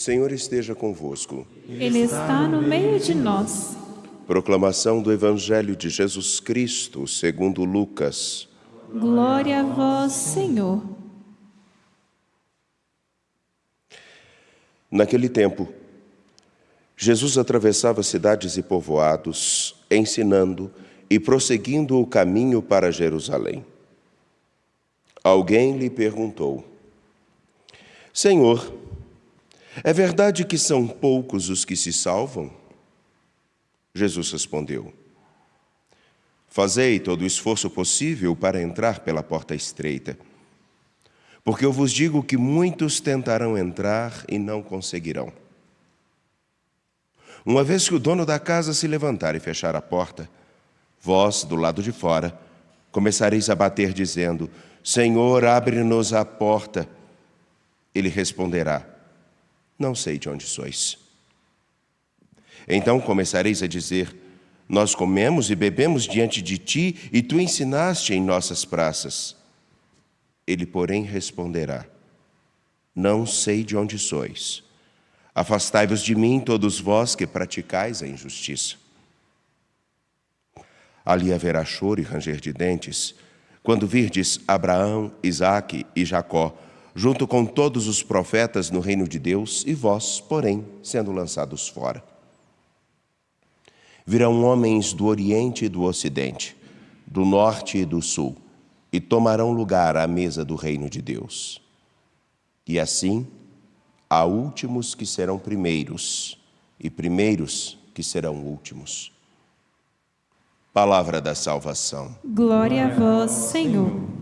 O Senhor esteja convosco. Ele está no meio de nós. Proclamação do Evangelho de Jesus Cristo, segundo Lucas. Glória a vós, Senhor. Naquele tempo, Jesus atravessava cidades e povoados, ensinando e prosseguindo o caminho para Jerusalém. Alguém lhe perguntou: Senhor, é verdade que são poucos os que se salvam? Jesus respondeu: Fazei todo o esforço possível para entrar pela porta estreita, porque eu vos digo que muitos tentarão entrar e não conseguirão. Uma vez que o dono da casa se levantar e fechar a porta, vós, do lado de fora, começareis a bater dizendo: Senhor, abre-nos a porta. Ele responderá: Não sei de onde sois. Então começareis a dizer: Nós comemos e bebemos diante de ti, e tu ensinaste em nossas praças. Ele, porém, responderá: Não sei de onde sois. Afastai-vos de mim, todos vós que praticais a injustiça. Ali haverá choro e ranger de dentes, quando virdes Abraão, Isaque e Jacó, junto com todos os profetas no reino de Deus, e vós, porém, sendo lançados fora. Virão homens do Oriente e do Ocidente, do Norte e do Sul, e tomarão lugar à mesa do reino de Deus. E assim, há últimos que serão primeiros, e primeiros que serão últimos. Palavra da salvação. Glória a vós, Senhor.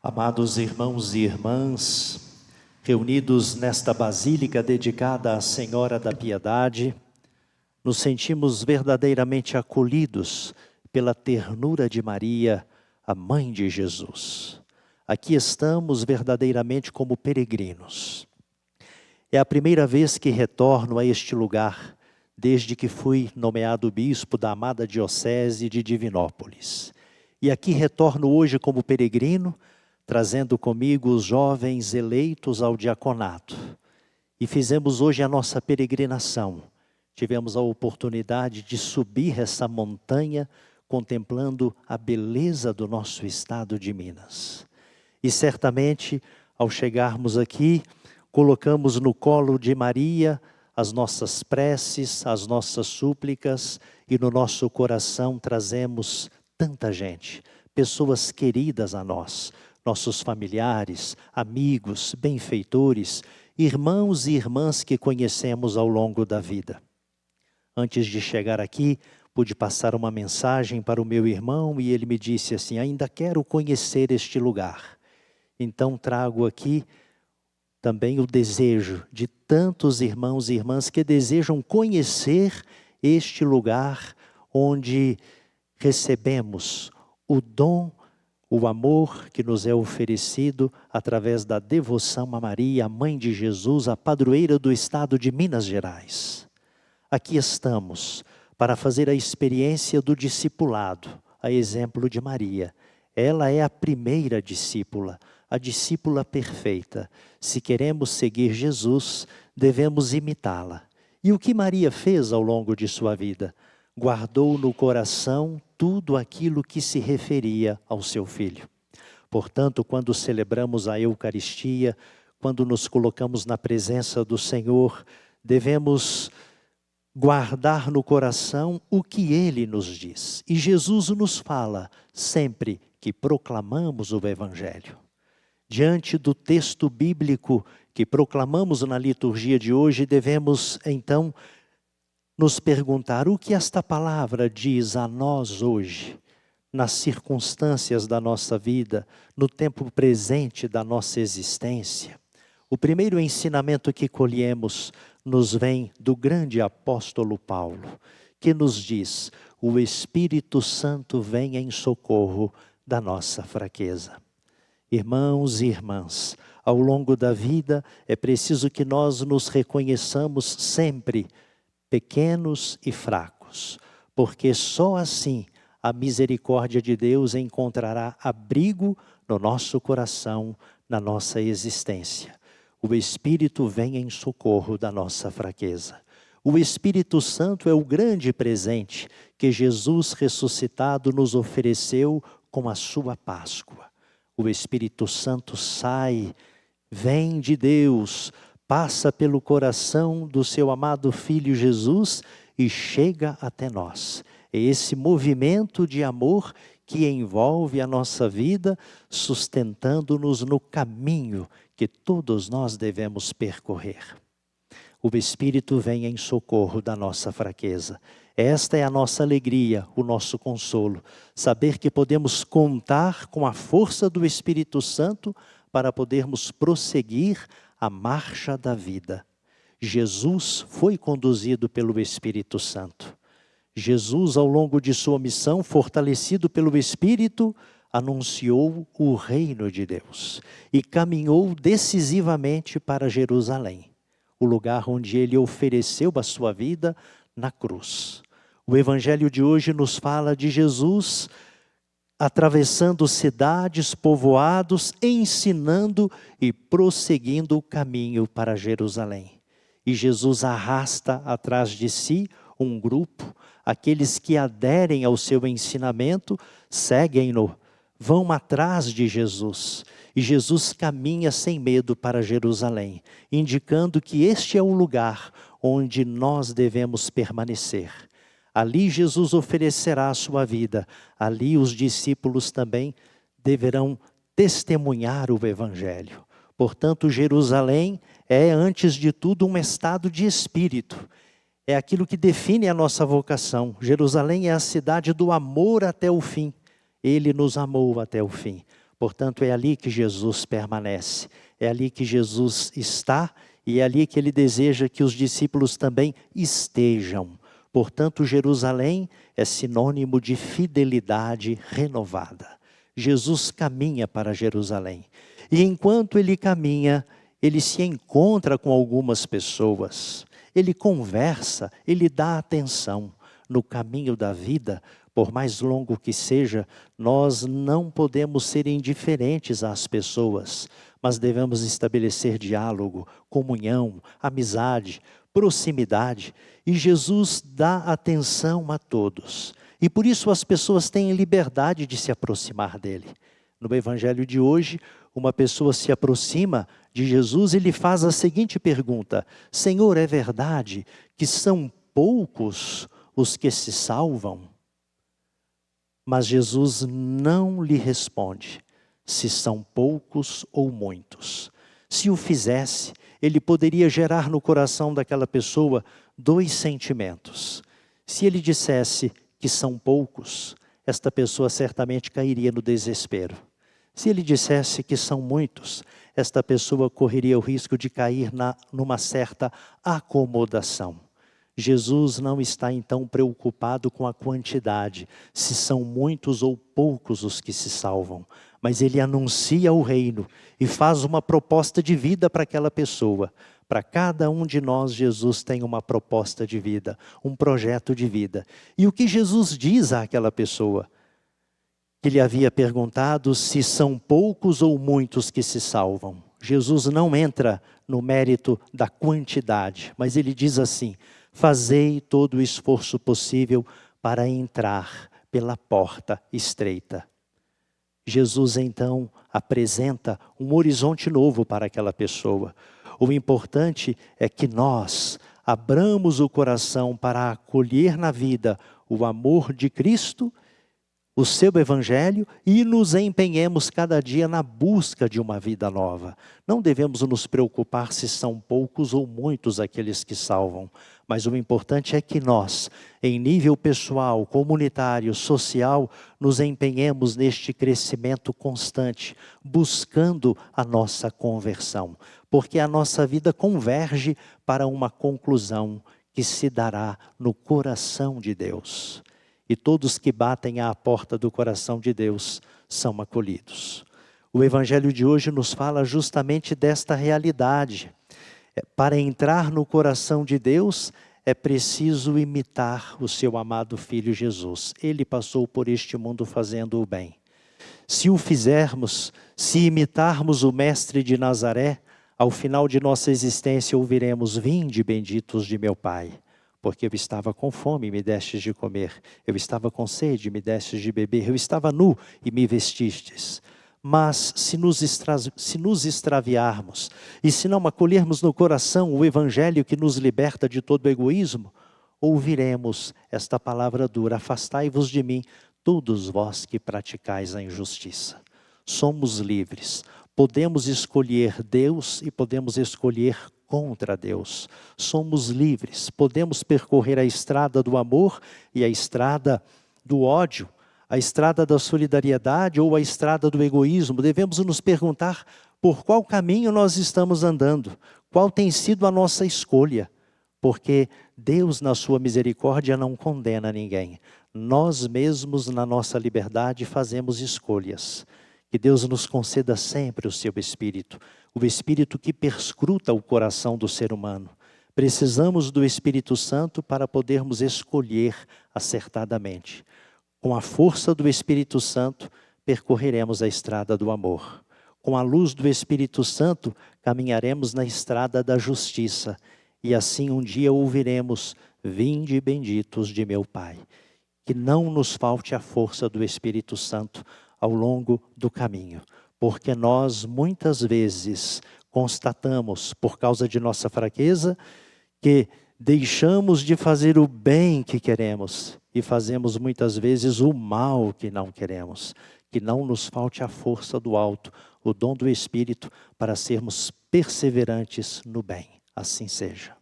Amados irmãos e irmãs, reunidos nesta basílica dedicada à Senhora da Piedade, nos sentimos verdadeiramente acolhidos pela ternura de Maria, a Mãe de Jesus. Aqui estamos verdadeiramente como peregrinos. É a primeira vez que retorno a este lugar, desde que fui nomeado bispo da amada Diocese de Divinópolis. E aqui retorno hoje como peregrino, trazendo comigo os jovens eleitos ao diaconato. E fizemos hoje a nossa peregrinação. Tivemos a oportunidade de subir essa montanha, contemplando a beleza do nosso estado de Minas. E certamente, ao chegarmos aqui, colocamos no colo de Maria as nossas preces, as nossas súplicas, e no nosso coração trazemos tanta gente, pessoas queridas a nós, nossos familiares, amigos, benfeitores, irmãos e irmãs que conhecemos ao longo da vida. Antes de chegar aqui, pude passar uma mensagem para o meu irmão e ele me disse assim: ainda quero conhecer este lugar. Então trago aqui também o desejo de tantos irmãos e irmãs que desejam conhecer este lugar onde recebemos o dom, o amor que nos é oferecido através da devoção a Maria, a Mãe de Jesus, a padroeira do estado de Minas Gerais. Aqui estamos para fazer a experiência do discipulado, a exemplo de Maria. Ela é a primeira discípula, a discípula perfeita. Se queremos seguir Jesus, devemos imitá-la. E o que Maria fez ao longo de sua vida? Guardou no coração tudo aquilo que se referia ao seu filho. Portanto, quando celebramos a Eucaristia, quando nos colocamos na presença do Senhor, devemos guardar no coração o que Ele nos diz. E Jesus nos fala sempre que proclamamos o Evangelho. Diante do texto bíblico que proclamamos na liturgia de hoje, devemos então nos perguntar o que esta palavra diz a nós hoje, nas circunstâncias da nossa vida, no tempo presente da nossa existência. O primeiro ensinamento que colhemos nos vem do grande apóstolo Paulo, que nos diz: o Espírito Santo vem em socorro da nossa fraqueza. Irmãos e irmãs, ao longo da vida é preciso que nós nos reconheçamos sempre pequenos e fracos, porque só assim a misericórdia de Deus encontrará abrigo no nosso coração, na nossa existência. O Espírito vem em socorro da nossa fraqueza. O Espírito Santo é o grande presente que Jesus ressuscitado nos ofereceu com a sua Páscoa. O Espírito Santo sai, vem de Deus, passa pelo coração do seu amado Filho Jesus e chega até nós. É esse movimento de amor que envolve a nossa vida, sustentando-nos no caminho que todos nós devemos percorrer. O Espírito vem em socorro da nossa fraqueza. Esta é a nossa alegria, o nosso consolo. Saber que podemos contar com a força do Espírito Santo para podermos prosseguir a marcha da vida. Jesus foi conduzido pelo Espírito Santo. Jesus, ao longo de sua missão, fortalecido pelo Espírito, anunciou o reino de Deus e caminhou decisivamente para Jerusalém, o lugar onde ele ofereceu a sua vida na cruz. O Evangelho de hoje nos fala de Jesus atravessando cidades, povoados, ensinando e prosseguindo o caminho para Jerusalém. E Jesus arrasta atrás de si um grupo, aqueles que aderem ao seu ensinamento, seguem-no, vão atrás de Jesus. E Jesus caminha sem medo para Jerusalém, indicando que este é o lugar onde nós devemos permanecer. Ali Jesus oferecerá a sua vida, ali os discípulos também deverão testemunhar o Evangelho. Portanto, Jerusalém é, antes de tudo, um estado de espírito. É aquilo que define a nossa vocação. Jerusalém é a cidade do amor até o fim. Ele nos amou até o fim. Portanto, é ali que Jesus permanece. É ali que Jesus está e é ali que ele deseja que os discípulos também estejam. Portanto, Jerusalém é sinônimo de fidelidade renovada. Jesus caminha para Jerusalém. E enquanto ele caminha, ele se encontra com algumas pessoas. Ele conversa, ele dá atenção. No caminho da vida, por mais longo que seja, nós não podemos ser indiferentes às pessoas, mas devemos estabelecer diálogo, comunhão, amizade, proximidade. E Jesus dá atenção a todos. E por isso as pessoas têm liberdade de se aproximar dele. No Evangelho de hoje, uma pessoa se aproxima de Jesus e lhe faz a seguinte pergunta: Senhor, é verdade que são poucos os que se salvam? Mas Jesus não lhe responde se são poucos ou muitos. Se o fizesse, ele poderia gerar no coração daquela pessoa dois sentimentos. Se ele dissesse que são poucos, esta pessoa certamente cairia no desespero. Se ele dissesse que são muitos, esta pessoa correria o risco de cair numa certa acomodação. Jesus não está então preocupado com a quantidade, se são muitos ou poucos os que se salvam, mas ele anuncia o reino e faz uma proposta de vida para aquela pessoa. Para cada um de nós, Jesus tem uma proposta de vida, um projeto de vida. E o que Jesus diz àquela pessoa? Que lhe havia perguntado se são poucos ou muitos que se salvam. Jesus não entra no mérito da quantidade, mas ele diz assim: fazei todo o esforço possível para entrar pela porta estreita. Jesus então apresenta um horizonte novo para aquela pessoa. O importante é que nós abramos o coração para acolher na vida o amor de Cristo, o seu Evangelho, e nos empenhemos cada dia na busca de uma vida nova. Não devemos nos preocupar se são poucos ou muitos aqueles que salvam, mas o importante é que nós, em nível pessoal, comunitário, social, nos empenhemos neste crescimento constante, buscando a nossa conversão, porque a nossa vida converge para uma conclusão, que se dará no coração de Deus. E todos que batem à porta do coração de Deus são acolhidos. O Evangelho de hoje nos fala justamente desta realidade. Para entrar no coração de Deus, é preciso imitar o seu amado Filho Jesus. Ele passou por este mundo fazendo o bem. Se o fizermos, se imitarmos o Mestre de Nazaré, ao final de nossa existência ouviremos: vinde, benditos de meu Pai. Porque eu estava com fome e me destes de comer, eu estava com sede e me destes de beber, eu estava nu e me vestistes. Mas se nos extraviarmos e se não acolhermos no coração o Evangelho que nos liberta de todo egoísmo, ouviremos esta palavra dura: afastai-vos de mim, todos vós que praticais a injustiça. Somos livres, podemos escolher Deus e podemos escolher contra Deus. Somos livres, podemos percorrer a estrada do amor e a estrada do ódio, a estrada da solidariedade ou a estrada do egoísmo. Devemos nos perguntar por qual caminho nós estamos andando, qual tem sido a nossa escolha, porque Deus, na sua misericórdia, não condena ninguém. Nós mesmos, na nossa liberdade, fazemos escolhas. Que Deus nos conceda sempre o seu Espírito, o Espírito que perscruta o coração do ser humano. Precisamos do Espírito Santo para podermos escolher acertadamente. Com a força do Espírito Santo, percorreremos a estrada do amor. Com a luz do Espírito Santo, caminharemos na estrada da justiça. E assim um dia ouviremos: vinde, benditos de meu Pai. Que não nos falte a força do Espírito Santo ao longo do caminho, porque nós muitas vezes constatamos, por causa de nossa fraqueza, que deixamos de fazer o bem que queremos e fazemos muitas vezes o mal que não queremos. Que não nos falte a força do alto, o dom do Espírito, para sermos perseverantes no bem. Assim seja.